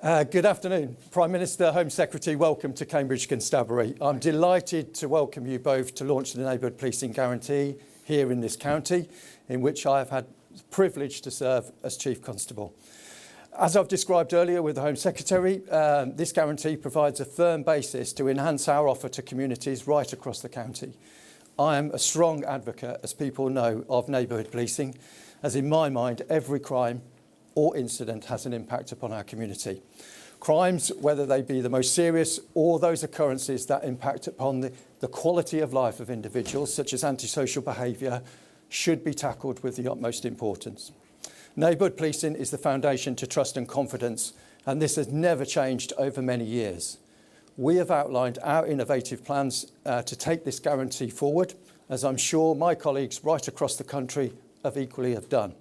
Good afternoon. Prime Minister, Home Secretary, welcome to Cambridge Constabulary. I'm delighted to welcome you both to launch the Neighbourhood Policing Guarantee here in this county, in which I have had the privilege to serve as Chief Constable. As I've described earlier with the Home Secretary, this guarantee provides a firm basis to enhance our offer to communities right across the county. I am a strong advocate, as people know, of neighbourhood policing, as in my mind, every crime or incident has an impact upon our community. Crimes, whether they be the most serious or those occurrences that impact upon the quality of life of individuals, such as antisocial behaviour, should be tackled with the utmost importance. Neighbourhood policing is the foundation to trust and confidence, and this has never changed over many years. We have outlined our innovative plans to take this guarantee forward, as I'm sure my colleagues right across the country have done.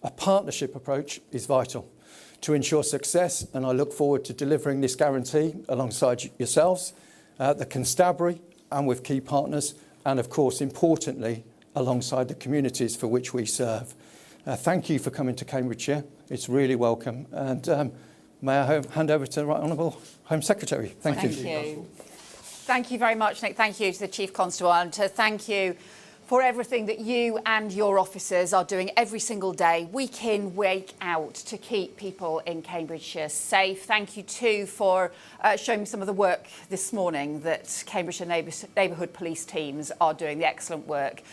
A partnership approach is vital to ensure success, and I look forward to delivering this guarantee alongside yourselves, the Constabulary, and with key partners, and of course, importantly, alongside the communities for which we serve. Thank you for coming to Cambridgeshire. It's really welcome. And may I hand over to the Right Honourable Home Secretary. Thank you. Thank you very much, Nick. Thank you to the Chief Constable, and to thank you for everything that you and your officers are doing every single day, week in, week out, to keep people in Cambridgeshire safe. Thank you too for showing me some of the work this morning that Cambridgeshire Neighbourhood Police teams are doing, the excellent work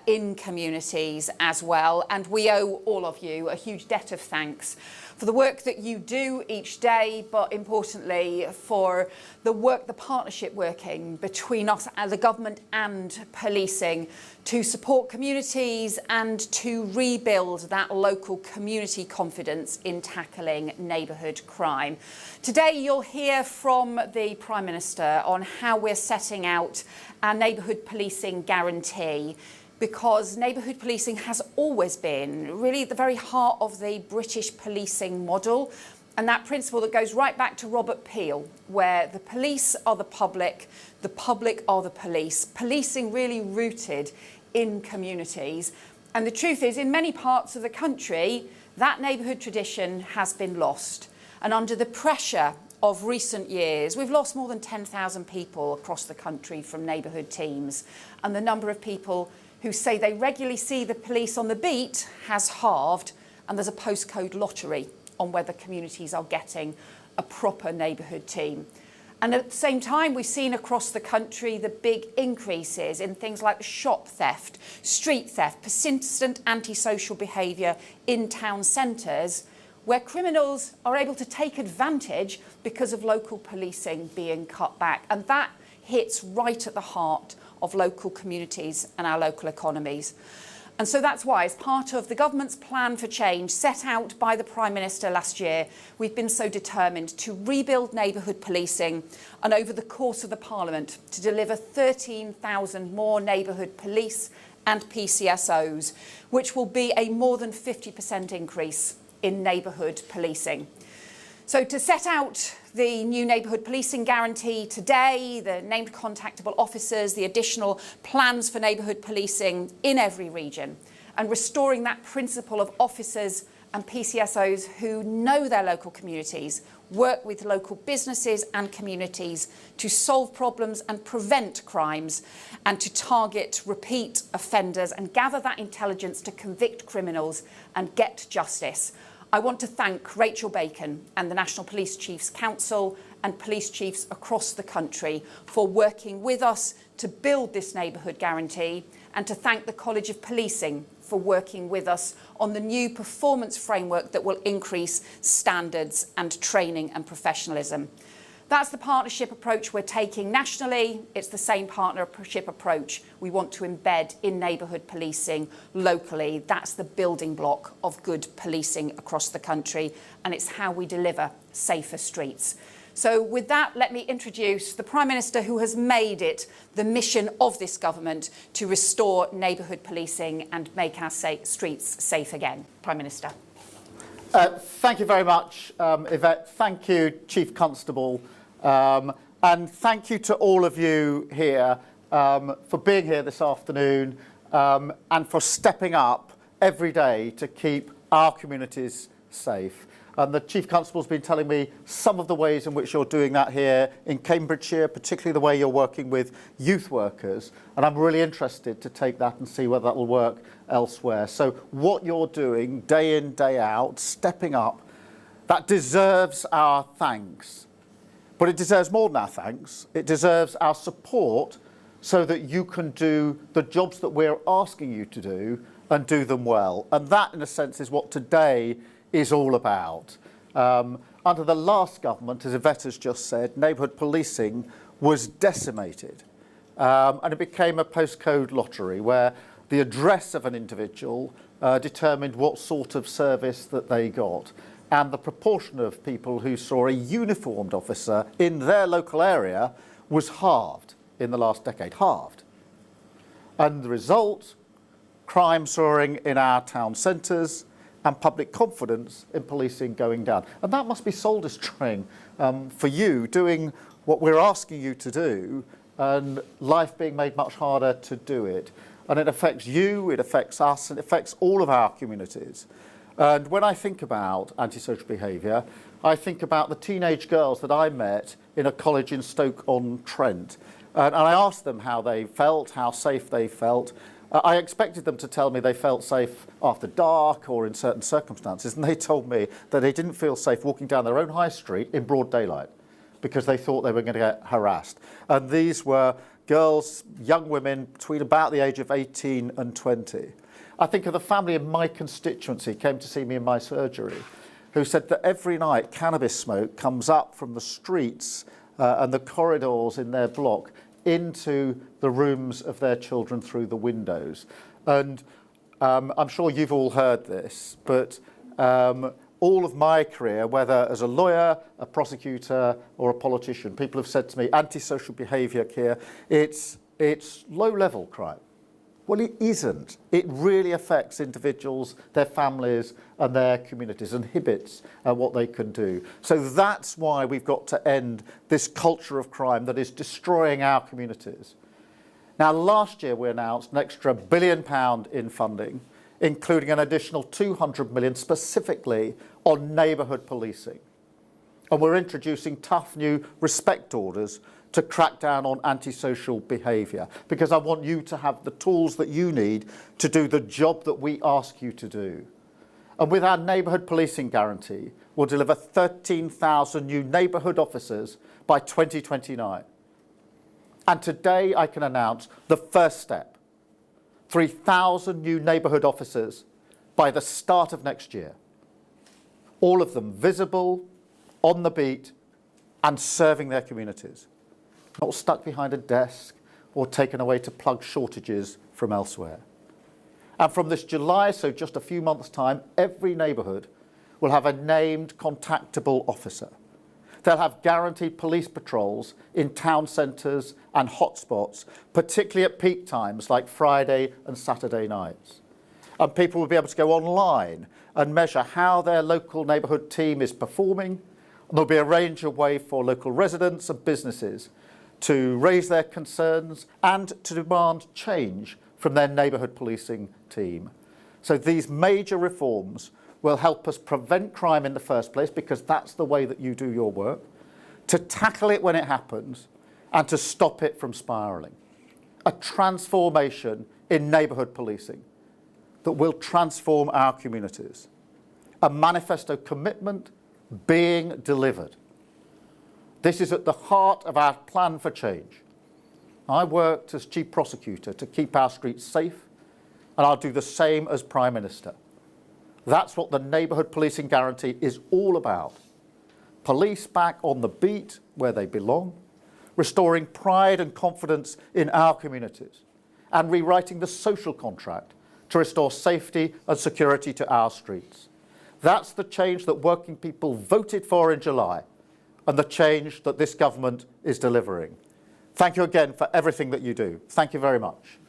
in communities as well. And we owe all of you a huge debt of thanks for the work that you do each day, but importantly for the work, the partnership working between us and the government and policing to support communities and to rebuild that local community confidence in tackling neighbourhood crime. Today you'll hear from the Prime Minister on how we're setting out our neighbourhood policing guarantee, because neighbourhood policing has always been really at the very heart of the British policing model, and that principle that goes right back to Robert Peel, where the police are the public are the police, policing really rooted in communities. And the truth is, in many parts of the country, that neighbourhood tradition has been lost. And under the pressure of recent years, we've lost more than 10,000 people across the country from neighbourhood teams, and the number of people who say they regularly see the police on the beat has halved, and there's a postcode lottery on whether communities are getting a proper neighbourhood team. And at the same time, we've seen across the country the big increases in things like shop theft, street theft, persistent antisocial behaviour in town centres, where criminals are able to take advantage because of local policing being cut back. And that hits right at the heart of local communities and our local economies. And so that's why, as part of the government's plan for change set out by the Prime Minister last year, we've been so determined to rebuild neighbourhood policing, and over the course of the Parliament to deliver 13,000 more neighbourhood police and PCSOs, which will be a more than 50% increase in neighbourhood policing. So to set out the new neighbourhood policing guarantee today, the named contactable officers, the additional plans for neighbourhood policing in every region, and restoring that principle of officers and PCSOs who know their local communities, work with local businesses and communities to solve problems and prevent crimes, and to target repeat offenders and gather that intelligence to convict criminals and get justice. I want to thank Rachel Bacon and the National Police Chiefs Council and police chiefs across the country for working with us to build this neighbourhood guarantee, and to thank the College of Policing for working with us on the new performance framework that will increase standards and training and professionalism. That's the partnership approach we're taking nationally. It's the same partnership approach we want to embed in neighbourhood policing locally. That's the building block of good policing across the country, and it's how we deliver safer streets. So with that, let me introduce the Prime Minister, who has made it the mission of this government to restore neighbourhood policing and make our streets safe again. Prime Minister. Thank you very much, Yvette. Thank you, Chief Constable. And thank you to all of you here for being here this afternoon and for stepping up every day to keep our communities safe. And the Chief Constable's been telling me some of the ways in which you're doing that here in Cambridgeshire, particularly the way you're working with youth workers. And I'm really interested to take that and see whether that will work elsewhere. So what you're doing day in, day out, stepping up, that deserves our thanks. But it deserves more than our thanks. It deserves our support so that you can do the jobs that we're asking you to do and do them well. And that, in a sense, is what today is all about. Under the last government, as Yvette has just said, neighbourhood policing was decimated. And it became a postcode lottery where the address of an individual determined what sort of service that they got. And the proportion of people who saw a uniformed officer in their local area was halved in the last decade, halved. And the result, crime soaring in our town centres and public confidence in policing going down. And that must be soul destroying for you, doing what we're asking you to do and life being made much harder to do it. And it affects you, it affects us, and it affects all of our communities. And when I think about antisocial behaviour, I think about the teenage girls that I met in a college in Stoke-on-Trent. And I asked them how they felt, how safe they felt. I expected them to tell me they felt safe after dark or in certain circumstances, and they told me that they didn't feel safe walking down their own high street in broad daylight because they thought they were going to get harassed. And these were girls, young women between about the age of 18 and 20. I think of the family in my constituency came to see me in my surgery, who said that every night cannabis smoke comes up from the streets and the corridors in their block into the rooms of their children through the windows. And I'm sure you've all heard this, but all of my career, whether as a lawyer, a prosecutor, or a politician, people have said to me, antisocial behaviour, Keir, it's low-level crime. Well, it isn't. It really affects individuals, their families, and their communities, and inhibits what they can do. So that's why we've got to end this culture of crime that is destroying our communities. Now, last year we announced an extra £1 billion in funding, including an additional 200 million specifically on neighbourhood policing. And we're introducing tough new respect orders to crack down on antisocial behaviour, because I want you to have the tools that you need to do the job that we ask you to do. And with our neighbourhood policing guarantee, we'll deliver 13,000 new neighbourhood officers by 2029. And today I can announce the first step, 3,000 new neighbourhood officers by the start of next year. All of them visible, on the beat, and serving their communities. Not stuck behind a desk or taken away to plug shortages from elsewhere. And from this July, so just a few months' time, every neighbourhood will have a named contactable officer. They'll have guaranteed police patrols in town centres and hotspots, particularly at peak times like Friday and Saturday nights. And people will be able to go online and measure how their local neighbourhood team is performing. And there'll be a range of ways for local residents and businesses to raise their concerns and to demand change from their neighbourhood policing team. So these major reforms will help us prevent crime in the first place, because that's the way that you do your work, to tackle it when it happens, and to stop it from spiralling. A transformation in neighbourhood policing that will transform our communities. A manifesto commitment being delivered. This is at the heart of our plan for change. I worked as Chief Prosecutor to keep our streets safe, and I'll do the same as Prime Minister. That's what the Neighbourhood Policing Guarantee is all about. Police back on the beat where they belong, restoring pride and confidence in our communities, and rewriting the social contract to restore safety and security to our streets. That's the change that working people voted for in July, and the change that this government is delivering. Thank you again for everything that you do. Thank you very much.